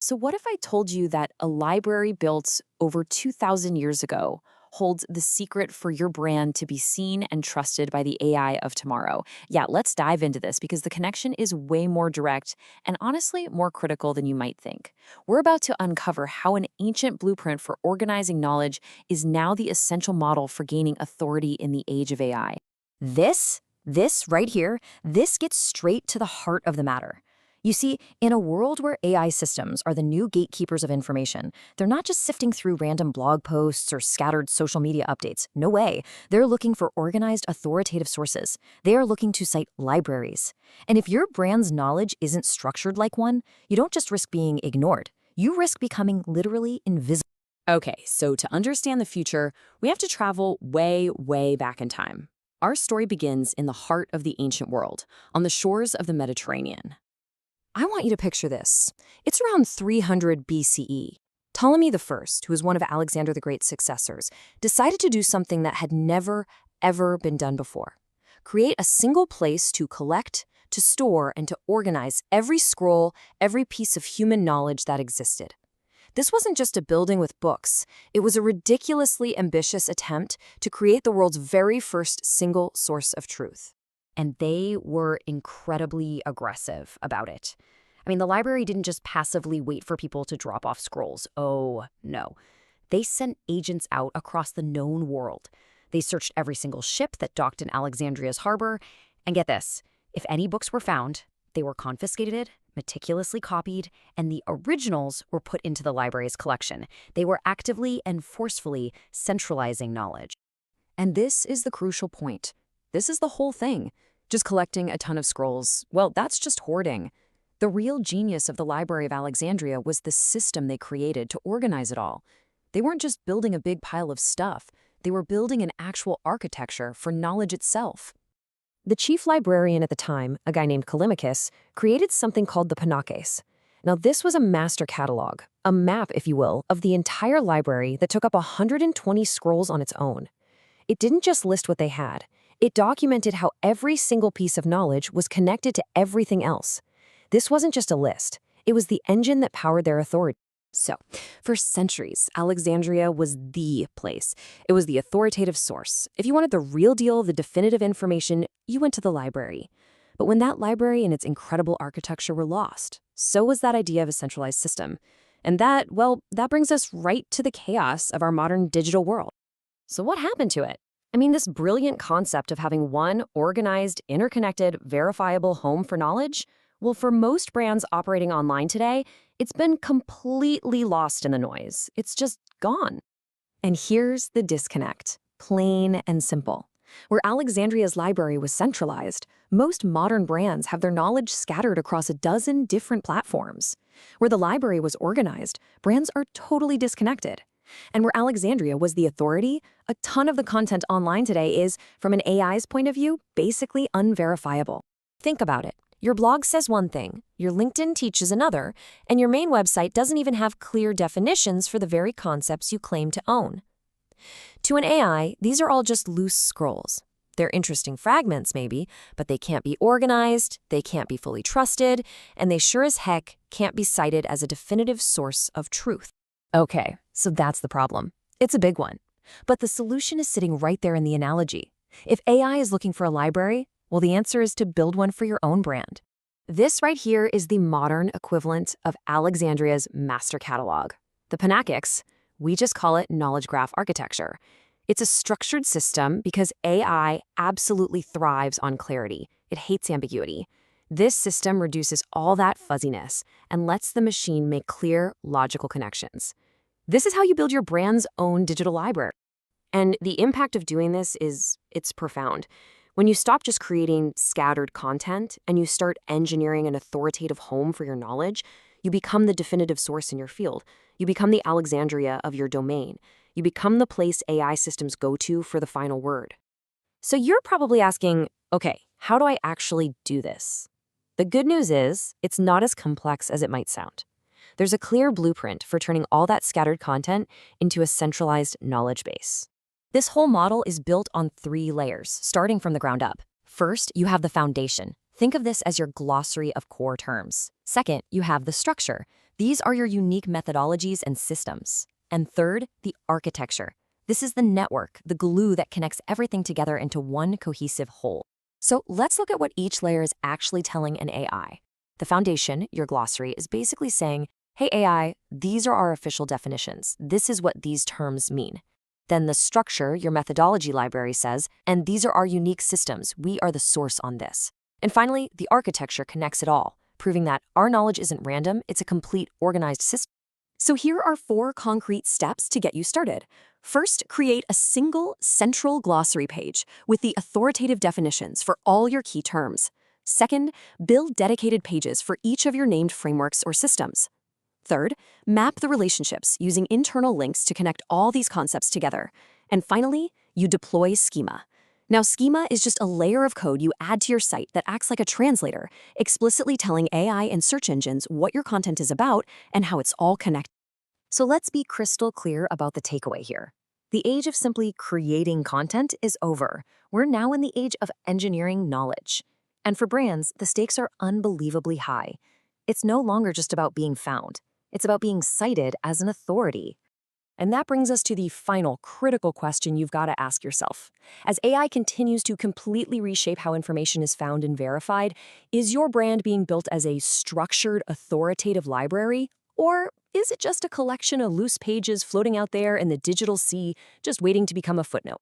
So, what if I told you that a library built over 2,000 years ago holds the secret for your brand to be seen and trusted by the AI of tomorrow? Yeah, let's dive into this because the connection is way more direct and honestly more critical than you might think. We're about to uncover how an ancient blueprint for organizing knowledge is now the essential model for gaining authority in the age of AI. This right here, this gets straight to the heart of the matter. You see, in a world where AI systems are the new gatekeepers of information, they're not just sifting through random blog posts or scattered social media updates. No way. They're looking for organized, authoritative sources. They are looking to cite libraries. And if your brand's knowledge isn't structured like one, you don't just risk being ignored. You risk becoming literally invisible. Okay, so to understand the future, we have to travel way, way back in time. Our story begins in the heart of the ancient world, on the shores of the Mediterranean. I want you to picture this. It's around 300 BCE. Ptolemy I, who was one of Alexander the Great's successors, decided to do something that had never, ever been done before. Create a single place to collect, to store, and to organize every scroll, every piece of human knowledge that existed. This wasn't just a building with books. It was a ridiculously ambitious attempt to create the world's very first single source of truth. And they were incredibly aggressive about it. I mean, the library didn't just passively wait for people to drop off scrolls. Oh, no. They sent agents out across the known world. They searched every single ship that docked in Alexandria's harbor. And get this, if any books were found, they were confiscated, meticulously copied, and the originals were put into the library's collection. They were actively and forcefully centralizing knowledge. And this is the crucial point. This is the whole thing. Just collecting a ton of scrolls, well, that's just hoarding. The real genius of the Library of Alexandria was the system they created to organize it all. They weren't just building a big pile of stuff. They were building an actual architecture for knowledge itself. The chief librarian at the time, a guy named Callimachus, created something called the Pinakes. Now, this was a master catalog, a map, if you will, of the entire library that took up 120 scrolls on its own. It didn't just list what they had. It documented how every single piece of knowledge was connected to everything else. This wasn't just a list. It was the engine that powered their authority. So, for centuries, Alexandria was the place. It was the authoritative source. If you wanted the real deal, the definitive information, you went to the library. But when that library and its incredible architecture were lost, so was that idea of a centralized system. And that brings us right to the chaos of our modern digital world. So what happened to it? I mean, this brilliant concept of having one organized, interconnected, verifiable home for knowledge? Well, for most brands operating online today, it's been completely lost in the noise. It's just gone. And here's the disconnect, plain and simple. Where Alexandria's library was centralized, most modern brands have their knowledge scattered across a dozen different platforms. Where the library was organized, brands are totally disconnected. And where Alexandria was the authority, a ton of the content online today is, from an AI's point of view, basically unverifiable. Think about it. Your blog says one thing, your LinkedIn teaches another, and your main website doesn't even have clear definitions for the very concepts you claim to own. To an AI, these are all just loose scrolls. They're interesting fragments, maybe, but they can't be organized, they can't be fully trusted, and they sure as heck can't be cited as a definitive source of truth. Okay, so that's the problem. It's a big one. But the solution is sitting right there in the analogy. If AI is looking for a library, well, the answer is to build one for your own brand. This right here is the modern equivalent of Alexandria's master catalog. The Pinakes, we just call it knowledge graph architecture. It's a structured system because AI absolutely thrives on clarity. It hates ambiguity. This system reduces all that fuzziness and lets the machine make clear, logical connections. This is how you build your brand's own digital library. And the impact of doing this it's profound. When you stop just creating scattered content and you start engineering an authoritative home for your knowledge, you become the definitive source in your field. You become the Alexandria of your domain. You become the place AI systems go to for the final word. So you're probably asking, okay, how do I actually do this? The good news is, it's not as complex as it might sound. There's a clear blueprint for turning all that scattered content into a centralized knowledge base. This whole model is built on 3 layers, starting from the ground up. First, you have the foundation. Think of this as your glossary of core terms. Second, you have the structure. These are your unique methodologies and systems. And third, the architecture. This is the network, the glue that connects everything together into one cohesive whole. So let's look at what each layer is actually telling an AI. The foundation, your glossary, is basically saying, hey AI, these are our official definitions. This is what these terms mean. Then the structure, your methodology library, says, and these are our unique systems. We are the source on this. And finally, the architecture connects it all, proving that our knowledge isn't random, it's a complete organized system. So here are 4 concrete steps to get you started. First, create a single central glossary page with the authoritative definitions for all your key terms. Second, build dedicated pages for each of your named frameworks or systems. Third, map the relationships using internal links to connect all these concepts together. And finally, you deploy schema. Now, schema is just a layer of code you add to your site that acts like a translator, explicitly telling AI and search engines what your content is about and how it's all connected. So let's be crystal clear about the takeaway here. The age of simply creating content is over. We're now in the age of engineering knowledge. And for brands, the stakes are unbelievably high. It's no longer just about being found. It's about being cited as an authority. And that brings us to the final critical question you've got to ask yourself. As AI continues to completely reshape how information is found and verified, is your brand being built as a structured, authoritative library? Or is it just a collection of loose pages floating out there in the digital sea, just waiting to become a footnote?